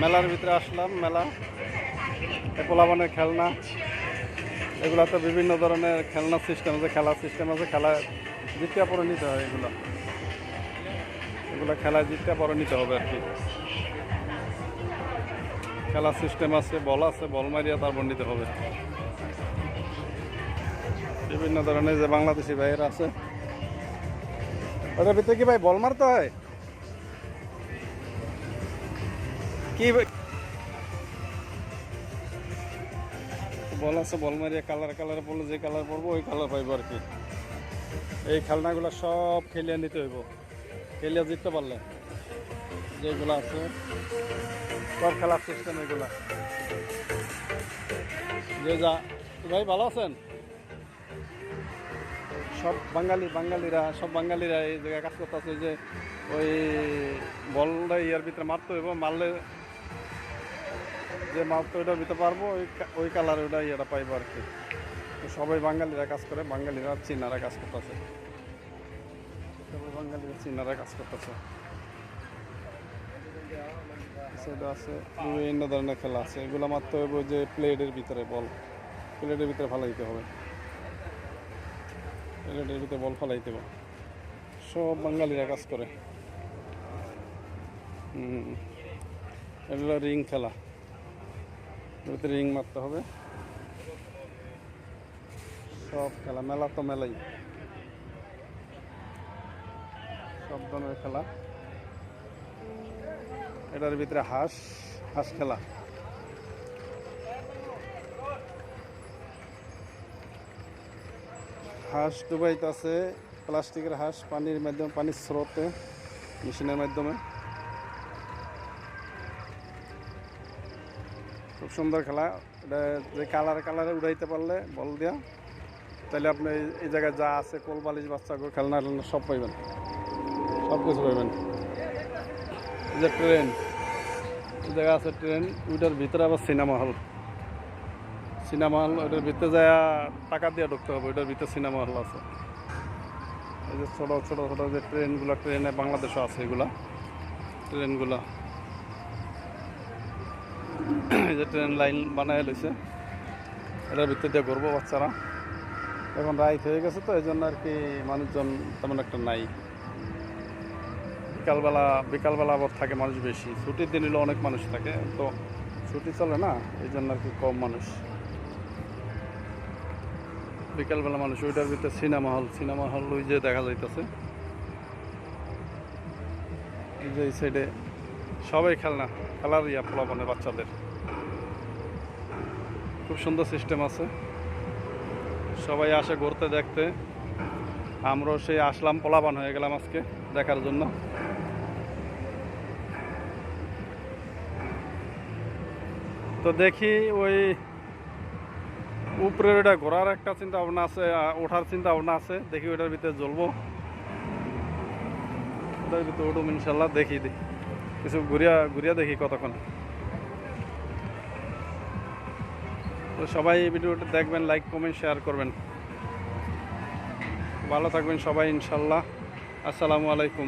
মেলার ভিতরে আসলাম। মেলা পোলাপানের খেলনা, এগুলা তো বিভিন্ন ধরনের খেলনা সিস্টেম আছে, খেলার সিস্টেম আছে। খেলা জিতটা পরে নিতে হয়, এগুলো খেলায় জিতটা পরে নিতে হবে আর কি। খেলার সিস্টেম আছে, বল আছে, বল মারিয়া তারপর নিতে হবে। বিভিন্ন ধরনের যে বাংলাদেশি ভাইয়েরা আছে, ওটার ভিতরে কি ভাই বল মারতে হয় কি? বল আছে, বল মারিয়া কালার কালার পড়লে যে কালার পড়বো ওই কালার পাইবো আর কি। এই খেলনাগুলো সব খেলিয়ে নিতে হইব, খেলিয়ে জিততে পারলে। যেগুলো আছে সব খেলার সিস্টেম এগুলা। যে যা ভাই ভালো আছেন? সব বাঙালিরা এই জায়গায় কাজ করতে আছে। যে ওই বলটা ইয়ার ভিতরে মারতে হইব, মারলে যে মারতে ওইটার ভিতরে পারবো, ওই কালার ওইটা ইয়েটা পাইবো আর কি। সবাই বাঙালিরা কাজ করে, বাঙালিরা চীনারা কাজ করতেছে, সবাই বাঙালিরা চীনারা কাজ করতেছে। সেটা আছে, বিভিন্ন ধরনের খেলা আছে। এগুলো মারতে হবে যে প্লেটের ভিতরে, বল প্লেটের ভিতরে ফালাইতে হবে, প্লেটের ভিতরে বল ফালাইতে হবে। সব বাঙালিরা কাজ করে। এগুলো রিং খেলা, রিং মারতে হবে। সব খেলা, মেলা তো মেলাই, সব ধরনের খেলা। এটার ভিতরে হাঁস খেলা, হাঁস ডুবাইতে আছে, প্লাস্টিকের হাঁস, পানির মাধ্যমে, পানির স্রোতে, মেশিনের মাধ্যমে। খুব সুন্দর খেলা এটা। যে কালারে উড়াইতে পারলে বল দিয়া, তাহলে আপনি এই জায়গায় যা আছে কোল বালিশ বাচ্চা খেলনা সব পাইবেন, সব কিছু পাইবেন। এই যে ট্রেন, এই জায়গা আছে ট্রেন, ওইটার ভিতরে আবার সিনেমা হল, ওইটার ভিতরে যায় টাকা দিয়ে ঢুকতে হবে। ওইটার ভিতরে সিনেমা হল আছে। এই যে ছোটো যে ট্রেনগুলো, ট্রেনে বাংলাদেশও আছে এগুলা ট্রেনগুলা। এই যে ট্রেন লাইন বানায় লইছে, এটার ভিতর দিয়ে ঘুরবো বাচ্চারা। এখন রাইত হয়ে গেছে তো এই জন্য আর কি মানুষজন তেমন একটা নাই। বিকালবেলা আবার থাকে মানুষ বেশি। ছুটির দিন হলে অনেক মানুষ থাকে, তো ছুটি চলে না, এই জন্য আর কি কম মানুষ। বিকালবেলা মানুষ। ওইটার ভিতরে সিনেমা হল ওই যে দেখা যাইতেছে, এই যে এই সাইডে সবাই খেলার পোলাপানের বাচ্চাদের। খুব সুন্দর সিস্টেম আছে, সবাই আসে ঘুরতে দেখতে। আমরাও সেই আসলাম, পোলাপান হয়ে গেলাম আজকে দেখার জন্য। তো দেখি ওই উপরে ওইটা ঘোরার একটা চিন্তা ভাবনা আছে, ওঠার চিন্তা ভাবনা আছে। দেখি ওইটার ভিতরে জ্বলবো, ওটার ভিতরে উঠুম ইনশাল্লাহ। দেখি কিছু ঘুরিয়া দেখি কতক্ষণ। তো সবাই ভিডিওটা দেখবেন, লাইক কমেন্ট শেয়ার করবেন। ভালো থাকবেন সবাই ইনশাল্লাহ। আসসালামু আলাইকুম।